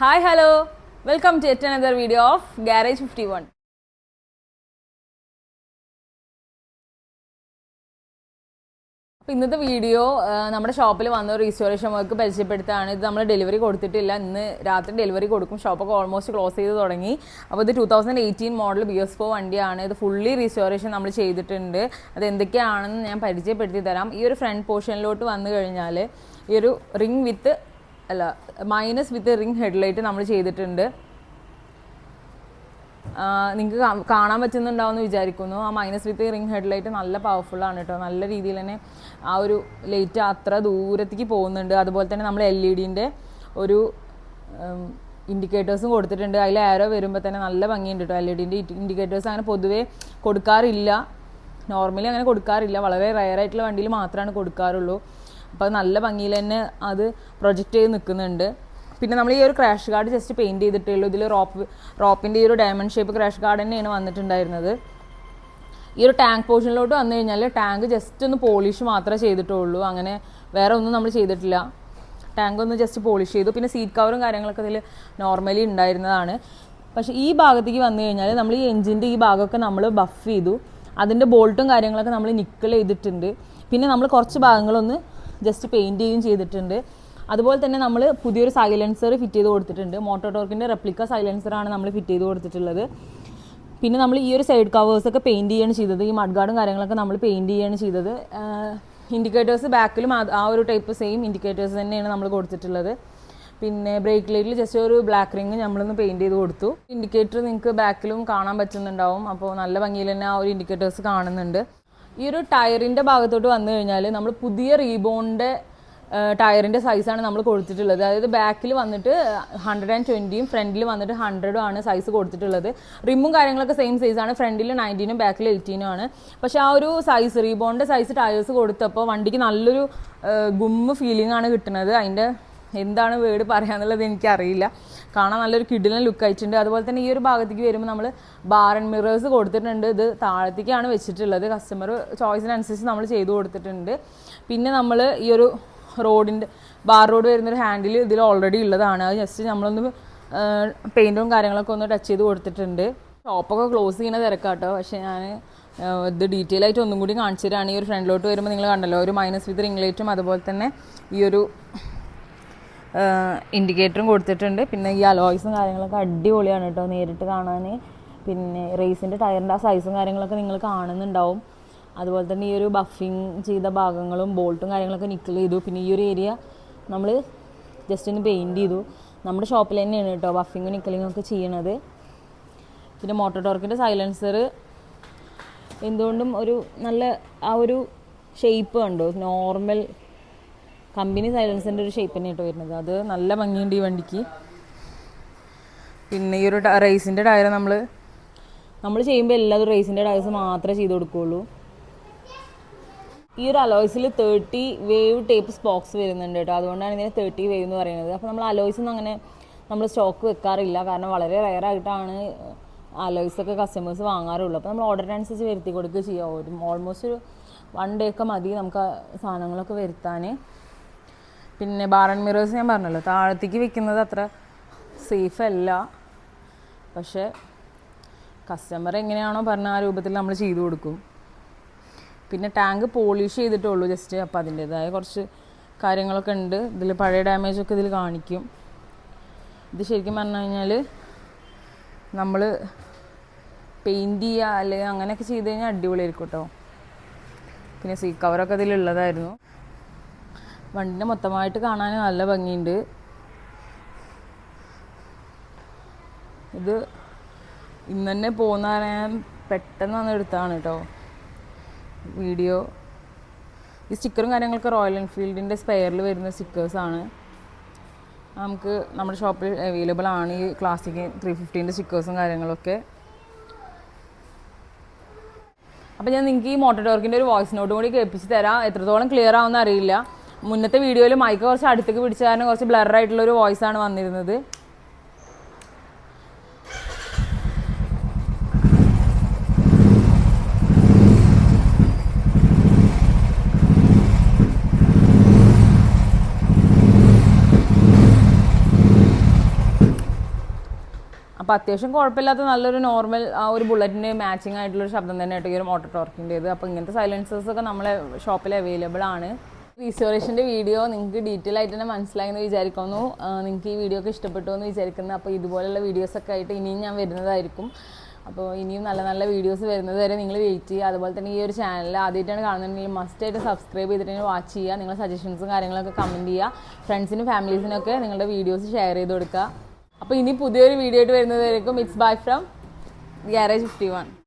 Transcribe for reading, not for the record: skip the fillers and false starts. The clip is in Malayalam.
Hi, hello. Welcome to yet another video of Garage 51. ഇന്നത്തെ വീഡിയോ നമ്മുടെ ഷോപ്പിൽ വന്ന റീസ്റ്റോറേഷൻ വർക്ക് പരിചയപ്പെടുത്താണ്. ഇത് നമ്മൾ ഡെലിവറി കൊടുത്തിട്ടില്ല, ഇന്ന് രാത്രി ഡെലിവറി കൊടുക്കും. ഷോപ്പൊക്കെ ഓൾമോസ്റ്റ് ക്ലോസ് ചെയ്ത് തുടങ്ങി. അപ്പോൾ ഇത് 2018 മോഡൽ BS4 വണ്ടിയാണ്. ഇത് ഫുള്ളി റീസ്റ്റോറേഷൻ നമ്മൾ ചെയ്തിട്ടുണ്ട്. അത് എന്തൊക്കെയാണെന്ന് ഞാൻ പരിചയപ്പെടുത്തി തരാം. ഈ ഒരു ഫ്രണ്ട് പോർഷനിലോട്ട് വന്നു കഴിഞ്ഞാൽ ഈ ഒരു ring with minus with ring headlight നമ്മൾ ചെയ്തിട്ടുണ്ട്. നിങ്ങൾക്ക് കാണാൻ പറ്റുന്നുണ്ടാവുമെന്ന് വിചാരിക്കുന്നു. ആ മൈനസ് വിത്ത് റിംഗ് ഹെഡ്ലൈറ്റ് നല്ല പവർഫുള്ളാണ് കേട്ടോ. നല്ല രീതിയിൽ തന്നെ ആ ഒരു ലൈറ്റ് അത്ര ദൂരത്തേക്ക് പോകുന്നുണ്ട്. അതുപോലെ തന്നെ നമ്മൾ LED ഒരു ഇൻഡിക്കേറ്റേഴ്സും കൊടുത്തിട്ടുണ്ട്. അതിൽ ആരോ വരുമ്പോൾ തന്നെ നല്ല ഭംഗിയുണ്ട് കേട്ടോ. LED ഇൻഡിക്കേറ്റേഴ്സ് അങ്ങനെ പൊതുവേ കൊടുക്കാറില്ല, നോർമലി അങ്ങനെ കൊടുക്കാറില്ല. വളരെ റയറായിട്ടുള്ള വണ്ടിയിൽ മാത്രമാണ് കൊടുക്കാറുള്ളൂ. അപ്പോൾ നല്ല ഭംഗിയിൽ തന്നെ അത് പ്രൊജക്റ്റ് ചെയ്ത് നിൽക്കുന്നുണ്ട്. പിന്നെ നമ്മൾ ഈ ഒരു ക്രാഷ് ഗാർഡ് ജസ്റ്റ് പെയിൻറ്റ് ചെയ്തിട്ടുള്ളൂ. ഇതിൽ റോപ്പിൻ്റെ ഈ ഒരു ഡയമണ്ട് ഷേപ്പ് ക്രാഷ് ഗാർഡ് തന്നെയാണ് വന്നിട്ടുണ്ടായിരുന്നത്. ഈ ഒരു ടാങ്ക് പോർഷനിലോട്ട് വന്നു കഴിഞ്ഞാൽ ടാങ്ക് ജസ്റ്റ് ഒന്ന് പോളിഷ് മാത്രമേ ചെയ്തിട്ടുള്ളൂ, അങ്ങനെ വേറെ ഒന്നും നമ്മൾ ചെയ്തിട്ടില്ല. ടാങ്ക് ഒന്ന് ജസ്റ്റ് പോളിഷ് ചെയ്തു. പിന്നെ സീറ്റ് കവറും കാര്യങ്ങളൊക്കെ ഇതിൽ നോർമലി ഉണ്ടായിരുന്നതാണ്. പക്ഷേ ഈ ഭാഗത്തേക്ക് വന്നു കഴിഞ്ഞാൽ നമ്മൾ ഈ എഞ്ചിൻ്റെ ഈ ഭാഗമൊക്കെ നമ്മൾ ബഫ് ചെയ്തു. അതിൻ്റെ ബോൾട്ടും കാര്യങ്ങളൊക്കെ നമ്മൾ നിക്കൽ ചെയ്തിട്ടുണ്ട്. പിന്നെ നമ്മൾ കുറച്ച് ഭാഗങ്ങളൊന്ന് ജസ്റ്റ് പെയിൻറ്റ് ചെയ്യുകയും ചെയ്തിട്ടുണ്ട്. അതുപോലെ തന്നെ നമ്മൾ പുതിയൊരു സൈലൻസർ ഫിറ്റ് ചെയ്ത് കൊടുത്തിട്ടുണ്ട്. മോട്ടോ ടോർക്കിൻ്റെ റെപ്ലിക്ക സൈലൻസറാണ് നമ്മൾ ഫിറ്റ് ചെയ്ത് കൊടുത്തിട്ടുള്ളത്. പിന്നെ നമ്മൾ ഈ ഒരു സൈഡ് കവേഴ്സൊക്കെ പെയിൻറ്റ് ചെയ്യുകയാണ് ചെയ്തത്. ഈ മഡ്ഗാർഡും കാര്യങ്ങളൊക്കെ നമ്മൾ പെയിൻറ്റ് ചെയ്യുകയാണ് ചെയ്തത്. ഇൻഡിക്കേറ്റേഴ്സ് ബാക്കിലും ആ ഒരു ടൈപ്പ് സെയിം ഇൻഡിക്കേറ്റേഴ്സ് തന്നെയാണ് നമ്മൾ കൊടുത്തിട്ടുള്ളത്. പിന്നെ ബ്രേക്ക് ലൈറ്റിൽ ജസ്റ്റ് ഒരു ബ്ലാക്ക് റിങ് നമ്മളൊന്ന് പെയിൻറ്റ് ചെയ്ത് കൊടുത്തു. ഇൻഡിക്കേറ്റർ നിങ്ങൾക്ക് ബാക്കിലും കാണാൻ പറ്റുന്നുണ്ടാവും. അപ്പോൾ നല്ല ഭംഗിയിൽ തന്നെ ആ ഒരു ഇൻഡിക്കേറ്റേഴ്സ് കാണുന്നുണ്ട്. ഈ ഒരു ടയറിൻ്റെ ഭാഗത്തോട്ട് വന്നു കഴിഞ്ഞാൽ നമ്മൾ പുതിയ റീബോണിൻ്റെ ടയറിൻ്റെ സൈസാണ് നമ്മൾ കൊടുത്തിട്ടുള്ളത്. അതായത് ബാക്കിൽ വന്നിട്ട് 120ഉം ഫ്രണ്ടിൽ വന്നിട്ട് 100ഉം ആണ് സൈസ് കൊടുത്തിട്ടുള്ളത്. റിമ്മും കാര്യങ്ങളൊക്കെ സെയിം സൈസാണ്. ഫ്രണ്ടിൽ 19ഉം ബാക്കിൽ 18ഉം ആണ്. പക്ഷേ ആ ഒരു സൈസ് റീബോണിൻ്റെ സൈസ് ടയേഴ്സ് കൊടുത്തപ്പോൾ വണ്ടിക്ക് നല്ലൊരു ഗുമ്മ് ഫീലിംഗ് ആണ് കിട്ടുന്നത്. അതിൻ്റെ എന്താണ് വേർഡ് പറയാന്നുള്ളത് എനിക്കറിയില്ല. കാണാൻ നല്ലൊരു കിടിലൻ ലുക്ക് ആയിട്ടുണ്ട്. അതുപോലെ തന്നെ ഈ ഒരു ഭാഗത്തേക്ക് വരുമ്പോൾ നമ്മൾ ബാർ ആൻഡ് മിറേഴ്സ് കൊടുത്തിട്ടുണ്ട്. ഇത് താഴത്തേക്കാണ് വെച്ചിട്ടുള്ളത്. കസ്റ്റമർ ചോയ്സിനനുസരിച്ച് നമ്മൾ ചെയ്തു കൊടുത്തിട്ടുണ്ട്. പിന്നെ നമ്മൾ ഈ ഒരു റോഡിൻ്റെ ബാർ റോഡ് വരുന്നൊരു ഹാൻഡിൽ ഇതിൽ ഓൾറെഡി ഉള്ളതാണ്. അത് ജസ്റ്റ് നമ്മളൊന്ന് പെയിൻറ്റും കാര്യങ്ങളൊക്കെ ഒന്ന് ടച്ച് ചെയ്ത് കൊടുത്തിട്ടുണ്ട്. ഷോപ്പൊക്കെ ക്ലോസ് ചെയ്യുന്ന തിരക്കാട്ടോ. പക്ഷേ ഞാൻ ഇത് ഡീറ്റെയിൽ ആയിട്ട് ഒന്നും കൂടി കാണിച്ചു തരാണ്. ഈ ഒരു ഫ്രണ്ടിലോട്ട് വരുമ്പോൾ നിങ്ങൾ കണ്ടല്ലോ, ഒരു മൈനസ് വിത്ത് റിംഗ് ലൈറ്റും അതുപോലെ തന്നെ ഈ ഒരു ഇൻഡിക്കേറ്ററും കൊടുത്തിട്ടുണ്ട്. പിന്നെ ഈ അലോയ്സും കാര്യങ്ങളൊക്കെ അടിപൊളിയാണ് കേട്ടോ നേരിട്ട് കാണാൻ. പിന്നെ റേസിൻ്റെ ടയറിൻ്റെ ആ സൈസും കാര്യങ്ങളൊക്കെ നിങ്ങൾ കാണുന്നുണ്ടാവും. അതുപോലെ തന്നെ ഈ ഒരു ബഫിങ് ചെയ്ത ഭാഗങ്ങളും ബോൾട്ടും കാര്യങ്ങളൊക്കെ നിക്കൽ ചെയ്തു. പിന്നെ ഈ ഒരു ഏരിയ നമ്മൾ ജസ്റ്റ് ഒന്ന് പെയിൻറ്റ് ചെയ്തു. നമ്മുടെ ഷോപ്പിൽ തന്നെയാണ് കേട്ടോ ബഫിങ്ങും നിക്കലിങ്ങും ഒക്കെ ചെയ്യണത്. പിന്നെ മോട്ടോ ടോർക്കിൻ്റെ സൈലൻസർ എന്തുകൊണ്ടും ഒരു നല്ല ആ ഒരു ഷേപ്പ് കണ്ടോ, നോർമൽ കമ്പനി സൈലൻസറിൻ്റെ ഒരു ഷേപ്പ് തന്നെ കേട്ടോ വരുന്നത്. അത് നല്ല ഭംഗിയുണ്ട് ഈ വണ്ടിക്ക്. പിന്നെ ഈ ഒരു റേസിൻ്റെ ടയർ നമ്മൾ ചെയ്യുമ്പോൾ എല്ലാതും റേസിൻ്റെ ടയർസ് മാത്രമേ ചെയ്ത് കൊടുക്കുകയുള്ളൂ. ഈ ഒരു അലോയ്സിൽ 30 വേവ് ടേപ്പ് സ്പോക്സ് വരുന്നുണ്ട് കേട്ടോ. അതുകൊണ്ടാണ് ഇതിനെ 30 വേവ് എന്ന് പറയുന്നത്. അപ്പോൾ നമ്മൾ അലോയ്സൊന്നും അങ്ങനെ നമ്മൾ സ്റ്റോക്ക് വെക്കാറില്ല, കാരണം വളരെ റെയറായിട്ടാണ് അലോയ്സൊക്കെ കസ്റ്റമേഴ്സ് വാങ്ങാറുള്ളൂ. അപ്പോൾ നമ്മൾ ഓർഡറിനനുസരിച്ച് വരുത്തി കൊടുക്കുക ചെയ്യുക. ഓൾമോസ്റ്റ് ഒരു 1 ഡേ ഒക്കെ മതി നമുക്ക് സാധനങ്ങളൊക്കെ വരുത്താൻ. പിന്നെ ബാർ ആൻഡ് മിറേഴ്സ് ഞാൻ പറഞ്ഞല്ലോ, താഴത്തേക്ക് വെക്കുന്നത് അത്ര സേഫ് അല്ല. പക്ഷേ കസ്റ്റമർ എങ്ങനെയാണോ പറഞ്ഞ ആ രൂപത്തിൽ നമ്മൾ ചെയ്തു കൊടുക്കും. പിന്നെ ടാങ്ക് പോളിഷ് ചെയ്തിട്ടുള്ളൂ ജസ്റ്റ്. അപ്പോൾ അതിൻ്റേതായ കുറച്ച് കാര്യങ്ങളൊക്കെ ഉണ്ട്. ഇതിൽ പഴയ ഡാമേജൊക്കെ ഇതിൽ കാണിക്കും. ഇത് ശരിക്കും പറഞ്ഞു കഴിഞ്ഞാൽ നമ്മൾ പെയിൻറ്റ് ചെയ്യുക അല്ലെങ്കിൽ അങ്ങനെയൊക്കെ ചെയ്ത് കഴിഞ്ഞാൽ അടിപൊളിയായിരിക്കും കേട്ടോ. പിന്നെ സീറ്റ് കവറൊക്കെ ഇതിലുള്ളതായിരുന്നു. വണ്ടിനെ മൊത്തമായിട്ട് കാണാൻ നല്ല ഭംഗിയുണ്ട്. ഇത് ഇന്ന് തന്നെ പോകുന്ന ഞാൻ പെട്ടെന്ന് വന്ന് എടുത്താണ് കേട്ടോ വീഡിയോ. ഈ സ്റ്റിക്കറും കാര്യങ്ങളൊക്കെ റോയൽ എൻഫീൽഡിൻ്റെ സ്പെയറിൽ വരുന്ന സ്റ്റിക്കേഴ്സാണ്. നമുക്ക് നമ്മുടെ ഷോപ്പിൽ അവൈലബിൾ ആണ് ഈ ക്ലാസിക് 350ൻ്റെ സ്റ്റിക്കേഴ്സും കാര്യങ്ങളൊക്കെ. അപ്പോൾ ഞാൻ നിങ്ങൾക്ക് ഈ മോട്ടോ ടോർക്കിൻ്റെ ഒരു വോയിസ് നോട്ടും കൂടി കേൾപ്പിച്ച് തരാം. എത്രത്തോളം ക്ലിയർ ആവുമെന്ന് അറിയില്ല. മുന്നത്തെ വീഡിയോയിൽ മൈക്ക് കുറച്ച് അടുത്തേക്ക് പിടിച്ച കാരണം കുറച്ച് ബ്ലറായിട്ടുള്ളൊരു വോയിസാണ് വന്നിരുന്നത്. അപ്പോൾ അത്യാവശ്യം കുഴപ്പമില്ലാത്ത നല്ലൊരു നോർമൽ ആ ഒരു ബുള്ളറ്റിന് മാച്ചിങ് ആയിട്ടുള്ളൊരു ശബ്ദം തന്നെ ആയിട്ട് ഈ ഒരു മോട്ടോ ടോർക്കിൻ്റേത്. അപ്പോൾ ഇങ്ങനത്തെ സൈലൻസേഴ്സൊക്കെ നമ്മളെ ഷോപ്പിൽ അവൈലബിൾ ആണ്. റീസ്റ്റോറേഷൻ്റെ വീഡിയോ നിങ്ങൾക്ക് ഡീറ്റെയിൽ ആയിട്ട് തന്നെ മനസ്സിലായെന്ന് വിചാരിക്കുന്നു. നിങ്ങൾക്ക് ഈ വീഡിയോ ഒക്കെ ഇഷ്ടപ്പെട്ടു എന്ന് വിചാരിക്കുന്നു. അപ്പോൾ ഇതുപോലുള്ള വീഡിയോസൊക്കെ ആയിട്ട് ഇനിയും ഞാൻ വരുന്നതായിരിക്കും. അപ്പോൾ ഇനിയും നല്ല നല്ല വീഡിയോസ് വരുന്നത് വരെ നിങ്ങൾ വെയിറ്റ് ചെയ്യുക. അതുപോലെ തന്നെ ഈ ഒരു ചാനൽ ആദ്യമായിട്ടാണ് കാണുന്നുണ്ടെങ്കിൽ മസ്റ്റായിട്ട് സബ്സ്ക്രൈബ് ചെയ്തിട്ട് വാച്ച് ചെയ്യുക. നിങ്ങളുടെ സജഷൻസും കാര്യങ്ങളൊക്കെ കമൻറ്റ് ചെയ്യുക. ഫ്രണ്ട്സിനും ഫാമിലീസിനൊക്കെ നിങ്ങളുടെ വീഡിയോസ് ഷെയർ ചെയ്ത് കൊടുക്കുക. അപ്പോൾ ഇനി പുതിയൊരു വീഡിയോ ആയിട്ട് വരുന്നത് വരേക്കും ഇറ്റ്സ് ബൈ ഫ്രം ഗ്യാരേജ് 51.